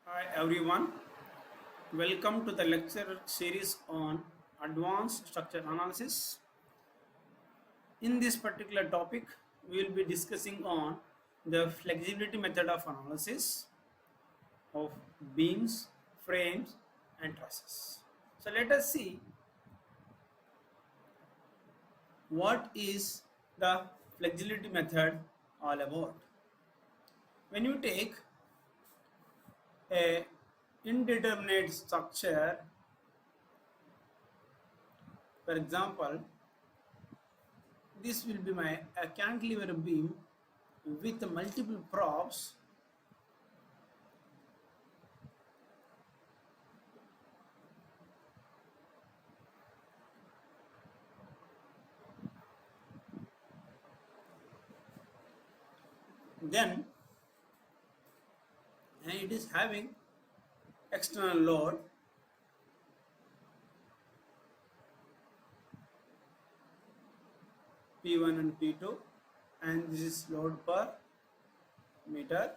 Hi everyone, welcome to the lecture series on advanced structure analysis. In this particular topic, we will be discussing on the flexibility method of analysis of beams, frames and trusses. So let us see what is the flexibility method all about. When you take a indeterminate structure, for example, this will be my cantilever beam with multiple props. Then it is having external load P1 and P2, and this is load per meter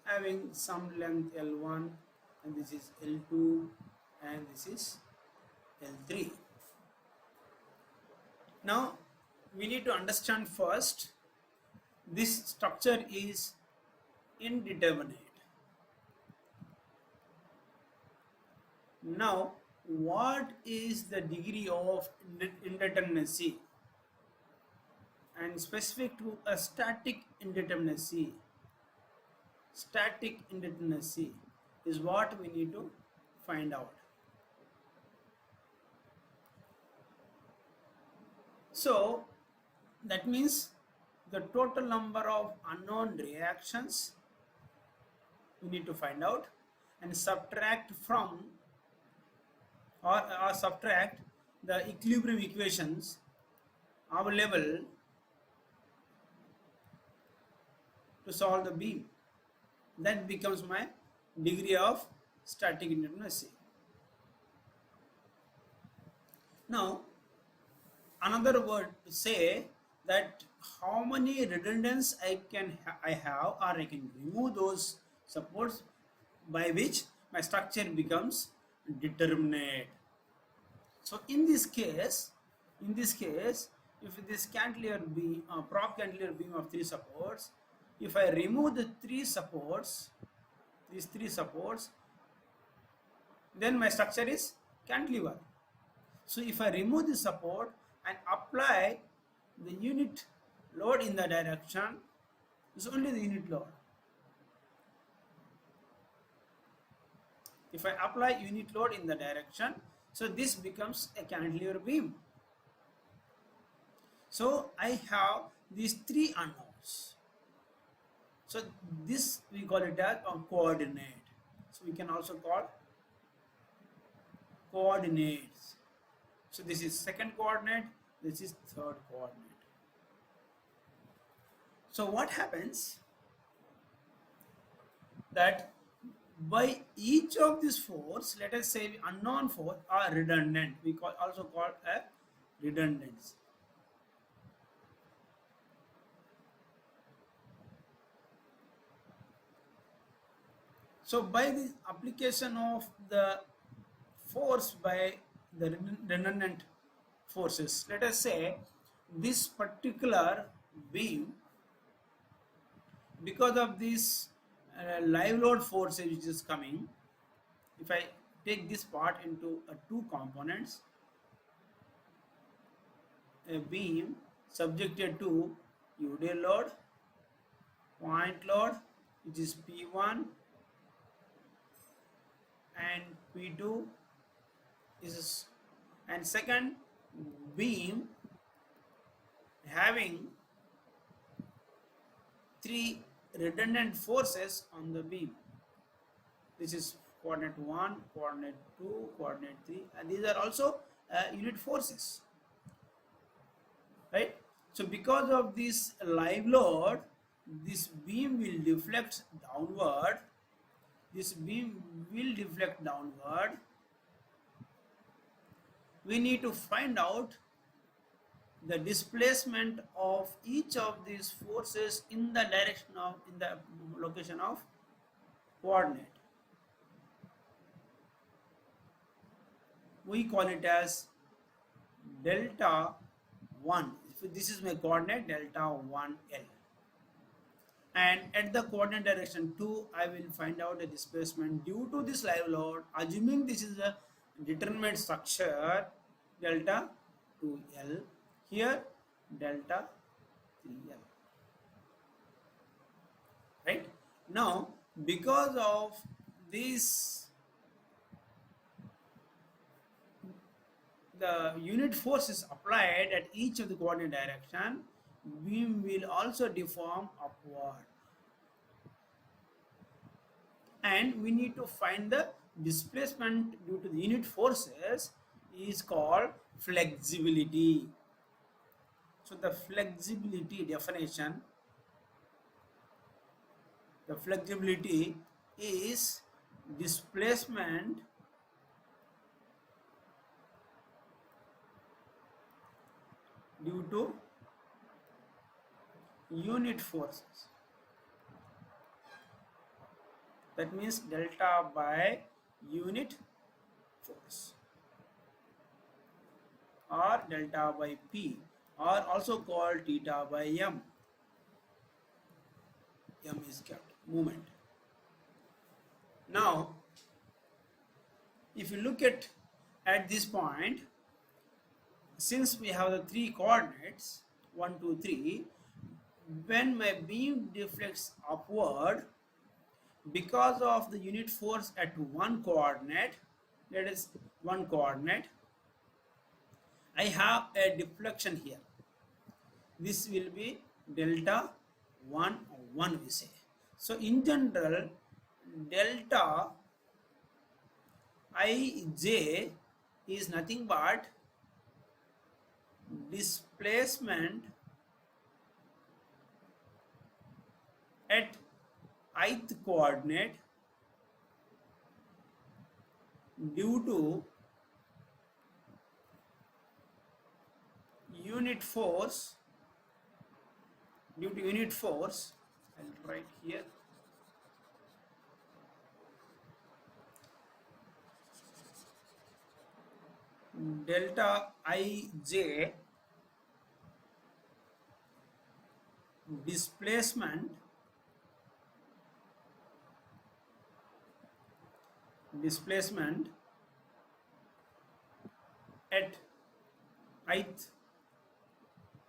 having some length L1, and this is L2 and this is L3. Now we need to understand first this structure is indeterminate. Now what is the degree of indeterminacy? And specific to a static indeterminacy. Static indeterminacy is what we need to find out. So that means the total number of unknown reactions we need to find out and subtract from or subtract the equilibrium equations available to solve the beam. That becomes my degree of static indeterminacy. Now another word to say that how many redundancies I have, or I can remove those supports by which my structure becomes determinate. So in this case, if this cantilever beam, prop cantilever beam of 3 supports, if I remove the 3 supports, these 3 supports, then my structure is cantilever. So if I remove the support and apply the unit load in the direction, it's only the unit load. If I apply unit load in the direction, so this becomes a cantilever beam. So I have these 3 unknowns. So this we call it as a coordinate. So we can also call coordinates. So this is second coordinate, this is third coordinate. So what happens that by each of these force, let us say unknown force are redundant. We also call a redundancy. So by the application of the force by the redundant forces, let us say this particular beam, because of this live load force which is coming, if I take this part into 2 components, a beam subjected to UD load, point load which is P1 and P2 is, and second beam having 3 redundant forces on the beam. This is coordinate 1, coordinate 2, coordinate 3, and these are also unit forces, right? So because of this live load, this beam will deflect downward. This beam will deflect downward. We need to find out the displacement of each of these forces in the direction of, in the location of coordinate. we call it as delta 1. If this is my coordinate delta 1L, and at the coordinate direction 2 I will find out the displacement due to this live load, assuming this is a determinate structure, delta 2L, here delta 3L. Right now, because of this, the unit force is applied at each of the coordinate direction, beam will also deform upward, and we need to find the displacement due to the unit forces is called flexibility. So the flexibility definition, the flexibility is displacement due to unit forces. That means delta by unit force, or delta by P, or also called theta by M. M is kept moment. Now, if you look at this point, since we have the three coordinates 1, 2, 3, when my beam deflects upward, because of the unit force at one coordinate, that is one coordinate, I have a deflection here. This will be delta 1 1, we say. So in general, delta Ij is nothing but displacement at ith coordinate due to unit force, I'll write here, delta Ij displacement at ith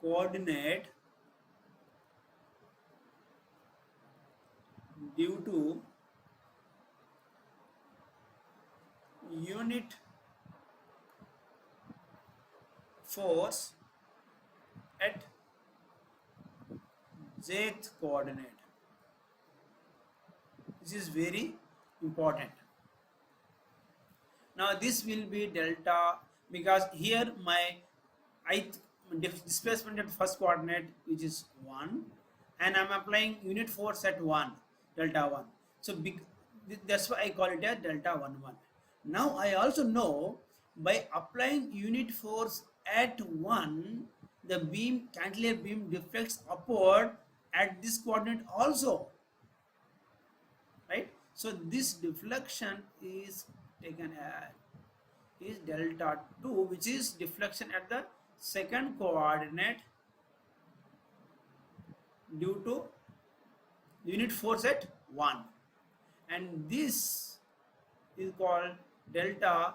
coordinate due to unit force at jth coordinate. This is very important. Now this will be delta, because here my ith displacement at first coordinate, which is 1, and I am applying unit force at 1, delta 1. So that's why I call it a delta 1 1. Now I also know by applying unit force at 1, the beam, cantilever beam, deflects upward at this coordinate also, right? So this deflection is taken as is delta 2, which is deflection at the second coordinate due to unit force at 1, and this is called delta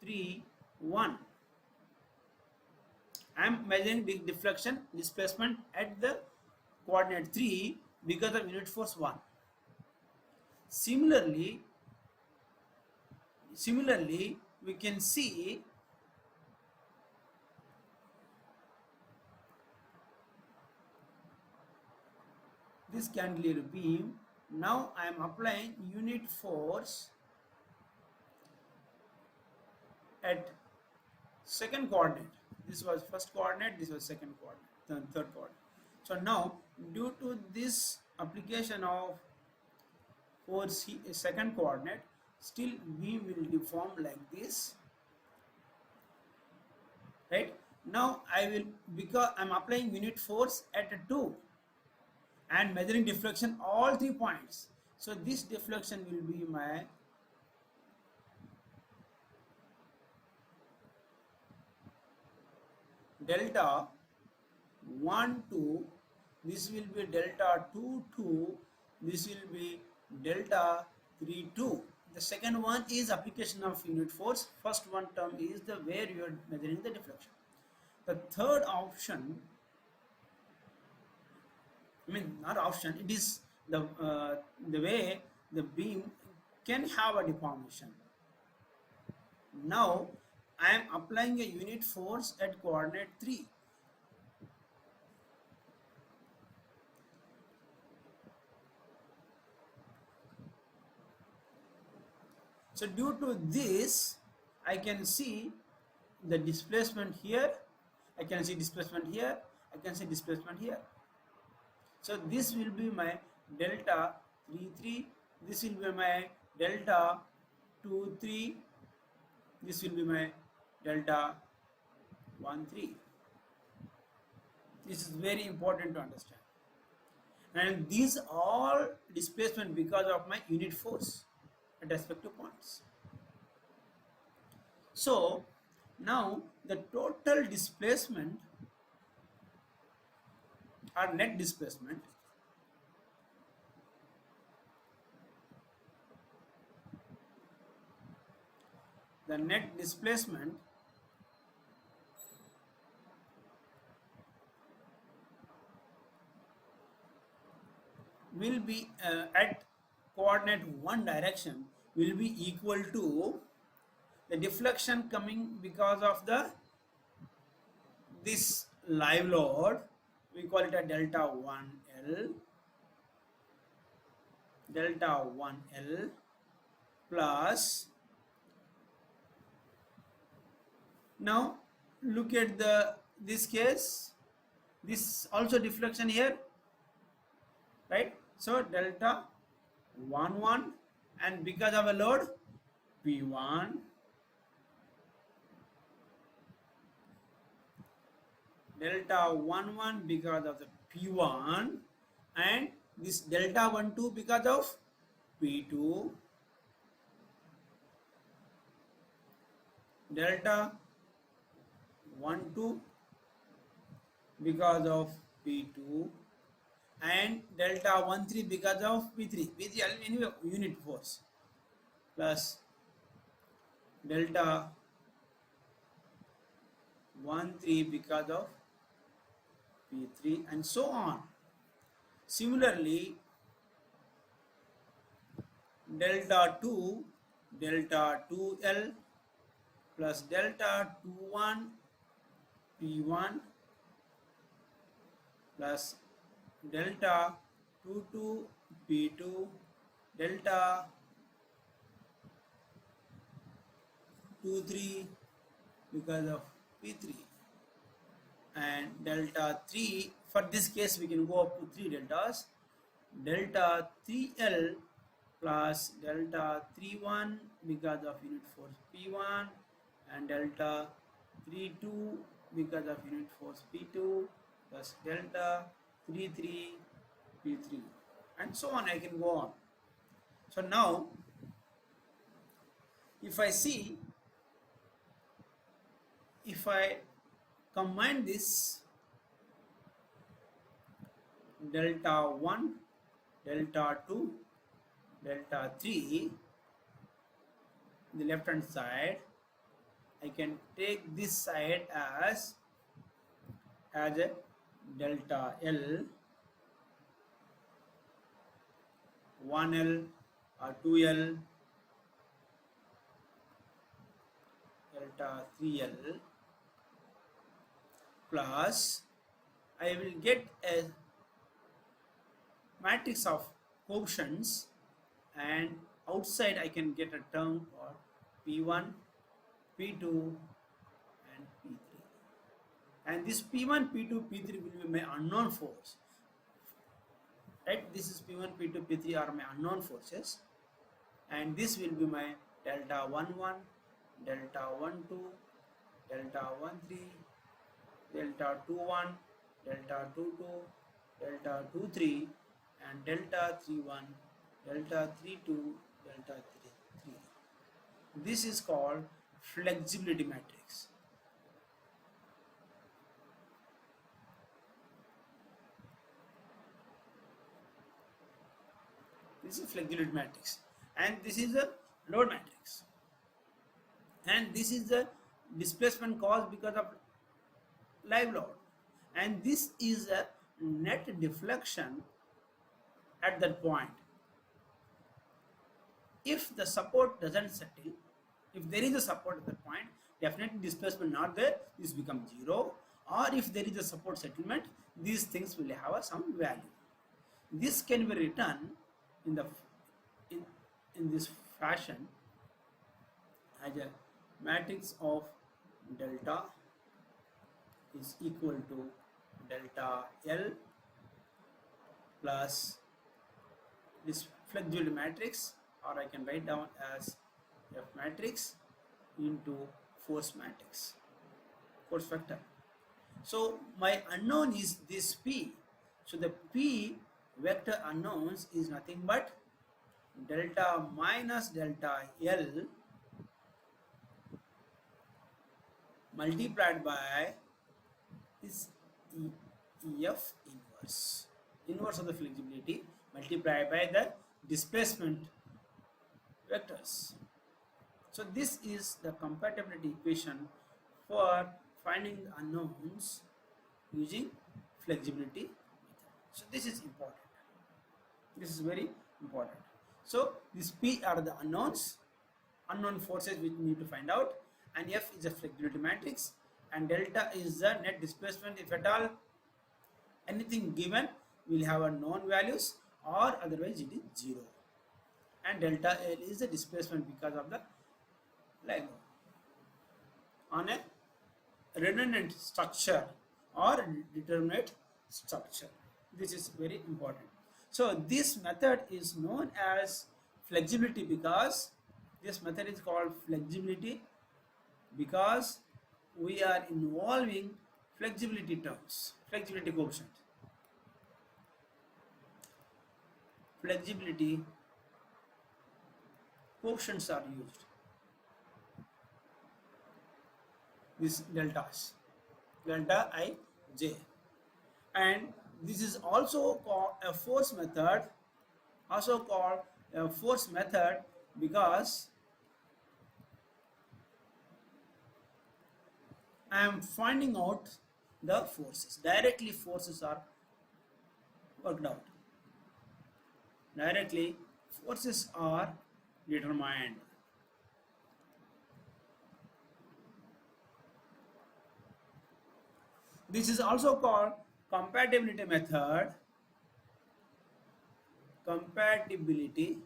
3 1. I am measuring the deflection displacement at the coordinate 3 because of unit force 1. Similarly, we can see this cantilever beam. Now I am applying unit force at second coordinate. This was first coordinate, this was second coordinate, then third coordinate. So now, due to this application of force second coordinate, still beam will deform like this, right? Now I will, because I am applying unit force at 2 and measuring deflection all 3 points, so this deflection will be my delta 1 2, this will be delta 2 2, this will be delta 3 2. The second one is application of unit force. First one term is the where you are measuring the deflection. The third option, I mean not option, it is the way the beam can have a deformation. Now I am applying a unit force at coordinate 3. So due to this, I can see the displacement here, I can see displacement here, I can see displacement here. So this will be my delta 3 3, this will be my delta 2 3, this will be my delta 1 3. This is very important to understand. And these all displacement because of my unit force at respective points. So now the total displacement or net displacement will be at coordinate 1 direction will be equal to the deflection coming because of this live load, we call it a delta 1L plus, now look at this case, this also deflection here, right? So delta 1 1, and because of a load P1, delta 1 1 because of the P1, and this delta 1 2 because of P2, delta 1 2 because of P2, and delta 1 3 because of P3. P3 anyway unit force, plus delta 1 3 because of P3, and so on. Similarly, delta 2L plus delta 21 P1 plus delta 22 P2, delta 23 because of P3, and delta 3, for this case we can go up to 3 deltas, delta 3L plus delta 31 because of unit force P1, and delta 32 because of unit force P2, plus delta 33 P3, and so on. I can go on. So now if I combine this delta 1, delta 2, delta 3 the left hand side, I can take this side as a delta L, 1L or 2L, delta 3L, plus I will get a matrix of coefficients, and outside I can get a term for P1, P2 and P3, and this P1, P2, P3 will be my unknown force, right? This is P1, P2, P3 are my unknown forces, and this will be my delta 1 1, delta 1 2, delta 1 3, delta 2 1, delta 2 2, delta 2 3, and delta 3 1, delta 3 2, delta 3 3. This is called flexibility matrix. This is flexibility matrix, and this is a load matrix, and this is the displacement caused because of live load, and this is a net deflection at that point. If the support doesn't settle, if there is a support at that point, definitely displacement not there, this becomes zero. Or if there is a support settlement, these things will have some value. This can be written in the in this fashion as a matrix of delta is equal to delta L plus this flexibility matrix, or I can write down as F matrix into force matrix, force vector. So my unknown is this P. So the P vector unknowns is nothing but delta minus delta L multiplied by this F inverse of the flexibility multiplied by the displacement vectors. So this is the compatibility equation for finding the unknowns using flexibility method. So this is important. This is very important. So this P are the unknowns, unknown forces which we need to find out, and F is a flexibility matrix, and delta is the net displacement. If at all anything given, will have a known values, or otherwise it is zero. And delta L is the displacement because of the lag on a redundant structure or determinate structure. This is very important. So this method is known as flexibility because this method is called flexibility because we are involving flexibility terms, flexibility coefficient. Flexibility coefficients are used. These deltas, delta I, J, and this is also called a force method, because I am finding out the forces. Directly forces are worked out. Directly forces are determined. This is also called compatibility method. Compatibility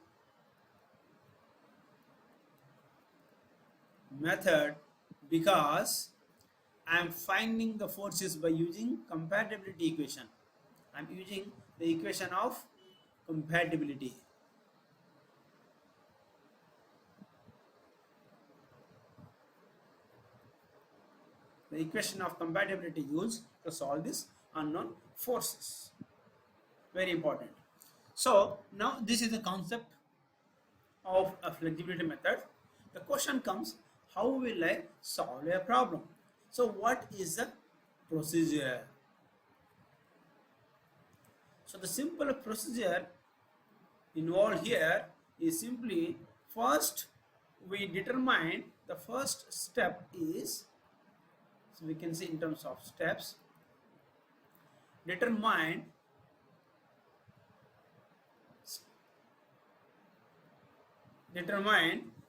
method because I am finding the forces by using compatibility equation. I am using the equation of compatibility. The equation of compatibility used to solve this unknown forces. Very important. So now this is the concept of a flexibility method. The question comes, how will I solve a problem? So what is the procedure? So the simple procedure involved here is simply first we determine the first step is, so we can see in terms of steps, determine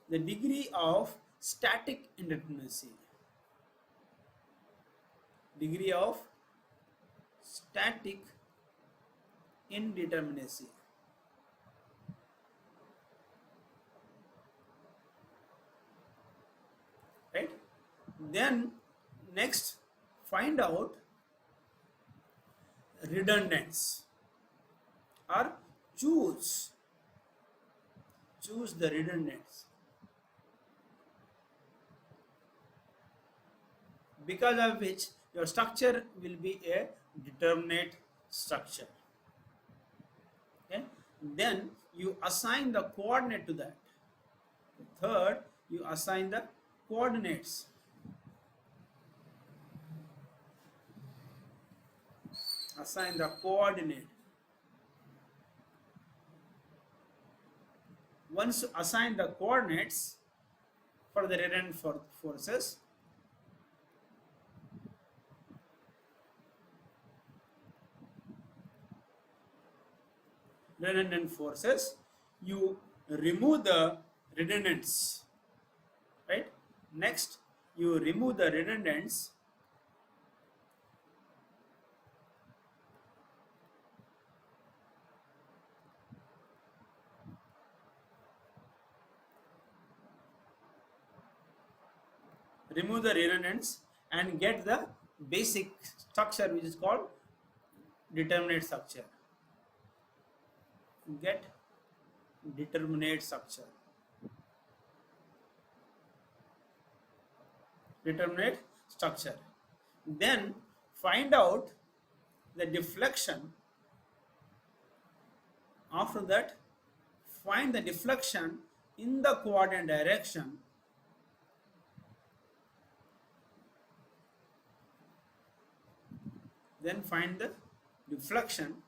the degree of static indeterminacy. Degree of static indeterminacy. Right? Then next find out redundance, or choose the redundance, because of which your structure will be a determinate structure. Okay? Then you assign the coordinate to that. Third, you assign the coordinates. Assign the coordinate. once you assign the coordinates for the redundant forces, you remove the redundants, right? Next, you remove the redundants, and get the basic structure, which is called determinate structure. Get determinate structure. Determinate structure. Then find out the deflection. After that, find the deflection in the coordinate direction. Then find the deflection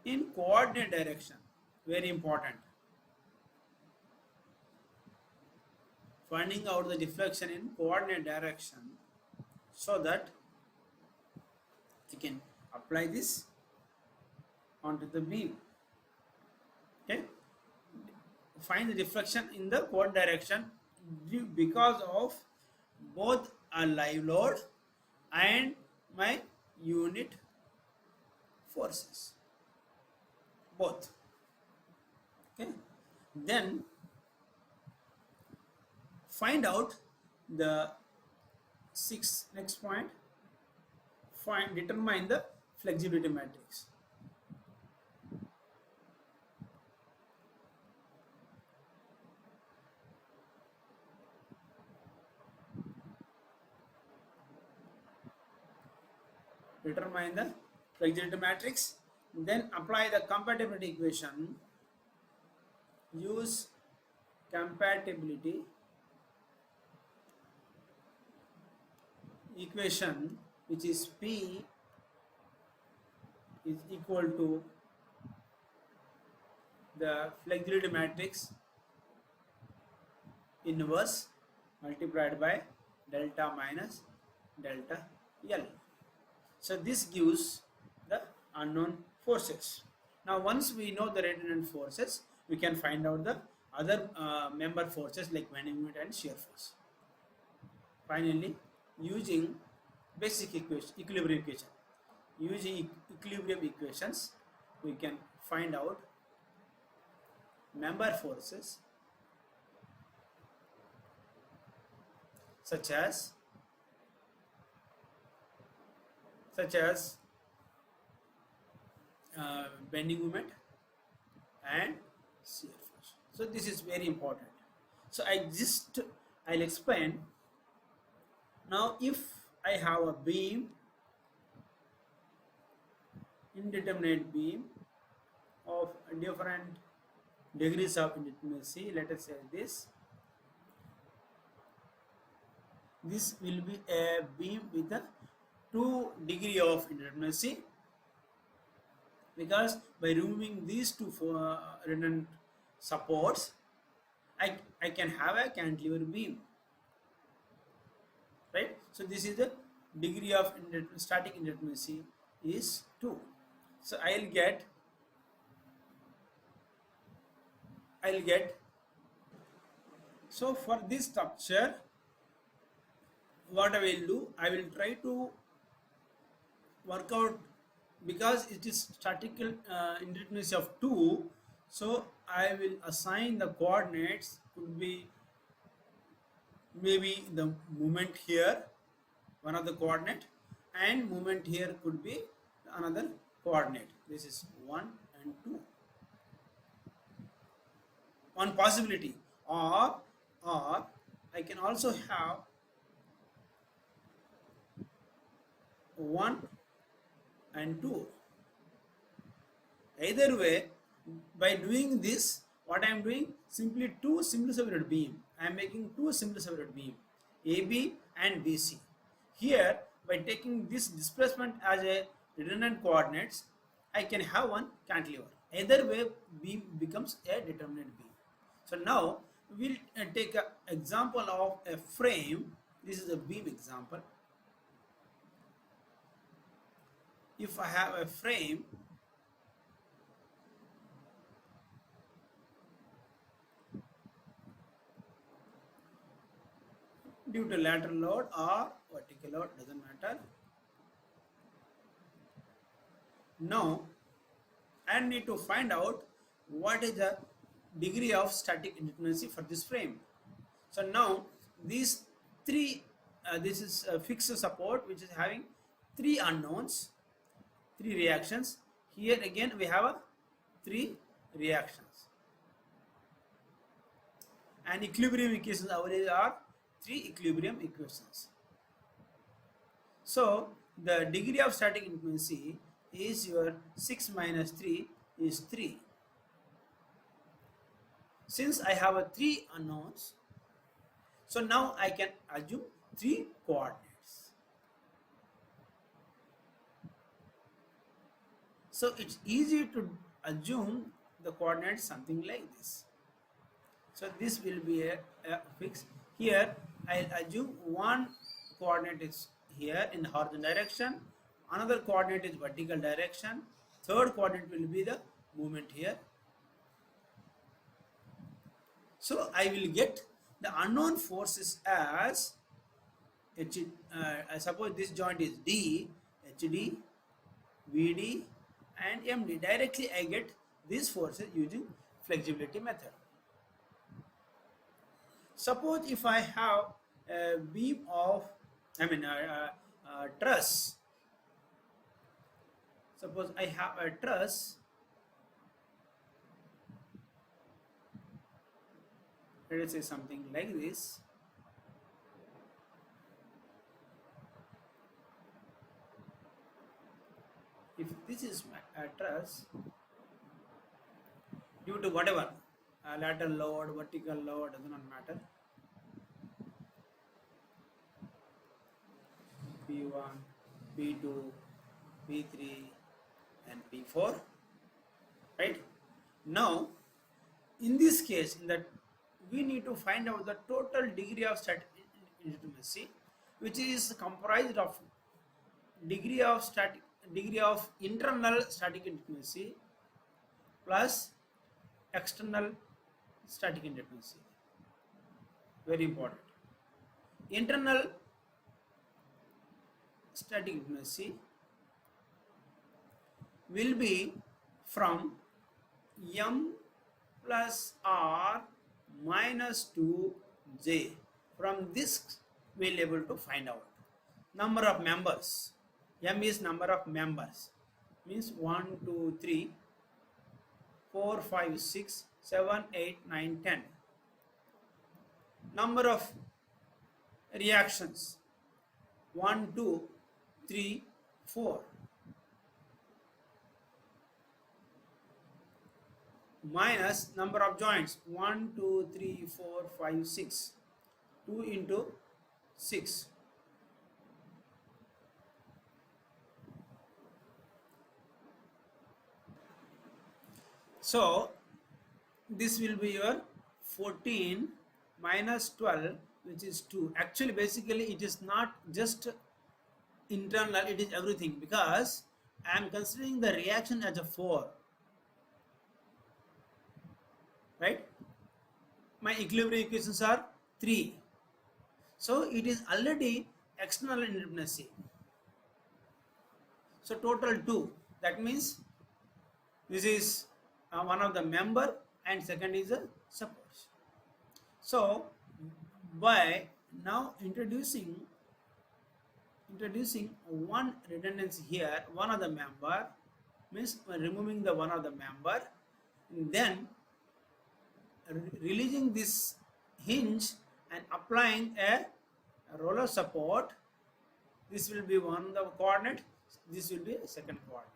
in coordinate direction. Very important. Finding out the deflection in coordinate direction, so that you can apply this onto the beam. Okay, find the deflection in the coordinate direction because of both a live load and my unit forces, both. Okay, then find out the next point. Determine the flexibility matrix. Determine the flexibility matrix, then apply the compatibility equation. Use compatibility equation, which is P is equal to the flexibility matrix inverse multiplied by delta minus delta L. So this gives the unknown forces. Now once we know the redundant forces, we can find out the other member forces like bending moment and shear force. Finally, using basic equilibrium equation. Using equilibrium equations, we can find out member forces such as bending moment and shear force. So this is very important. So I'll explain. Now if I have a beam, indeterminate beam of different degrees of indeterminacy, let us say this will be a beam with a 2 degree of indeterminacy, because by removing these two redundant supports, I can have a cantilever beam, right? So this is the degree of static indeterminacy is 2. So I'll get so for this structure, what I will do, I will try to work out, because it is statical indeterminacy of 2, so I will assign the coordinates, could be maybe the moment here, one of the coordinate, and moment here could be another coordinate. This is 1 and 2. One possibility, or I can also have 1 and 2. Either way, by doing this, what I am doing, simply 2 simply separated beam. I am making 2 simply separated beam, AB and BC. Here, by taking this displacement as a redundant coordinates, I can have one cantilever. Either way, beam becomes a determinate beam. So now we'll take an example of a frame. This is a beam example. If I have a frame due to lateral load or vertical load, doesn't matter. Now I need to find out what is the degree of static indeterminacy for this frame. So now these three, this is a fixed support which is having three unknowns, three reactions. Here again we have a three reactions, and equilibrium equations are three equilibrium equations. So the degree of static indeterminacy is your 6 minus 3 is 3. Since I have a 3 unknowns, so now I can assume 3 coordinates. So it's easy to assume the coordinates something like this. So this will be a fix. Here I'll assume one coordinate is here in horizontal direction, another coordinate is vertical direction, third coordinate will be the movement here. So I will get the unknown forces as I suppose this joint is D, HD, VD and MD. Directly I get these forces using flexibility method. Suppose if I have a beam of, truss. Suppose I have a truss. Let us say something like this. If this is my truss, due to whatever lateral load, vertical load, does not matter. P1, P2, P3 and P4, right? Now in this case, in that we need to find out the total degree of static indeterminacy, which is comprised of degree of internal static indeterminacy plus external static indeterminacy. Very important. Internal static indeterminacy will be from M plus R minus 2J. From this we will be able to find out number of members. M is number of members, means 1, 2, 3, 4, 5, 6, 7, 8, 9, 10. Number of reactions 1, 2, 3, 4. Minus number of joints 1, 2, 3, 4, 5, 6. 2 into 6. So this will be your 14 minus 12, which is 2. Actually basically it is not just internal, it is everything, because I am considering the reaction as a 4, right? My equilibrium equations are 3, so it is already external indeterminacy. So total 2, that means this is one of the member and second is a support. So by now introducing one redundancy here, one of the member, means removing the one of the member, and then releasing this hinge and applying a roller support. This will be one of the coordinate, this will be a second coordinate.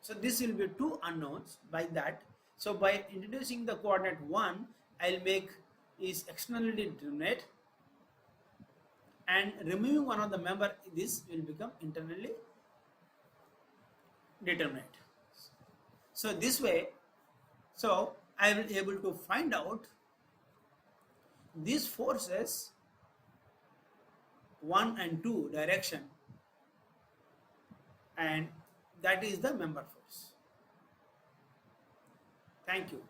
So this will be two unknowns by that. So by introducing the coordinate 1, I will make is externally determinate, and removing one of the member, this will become internally determinate. So this way, so I will able to find out these forces 1 and 2 direction, and that is the member force. Thank you.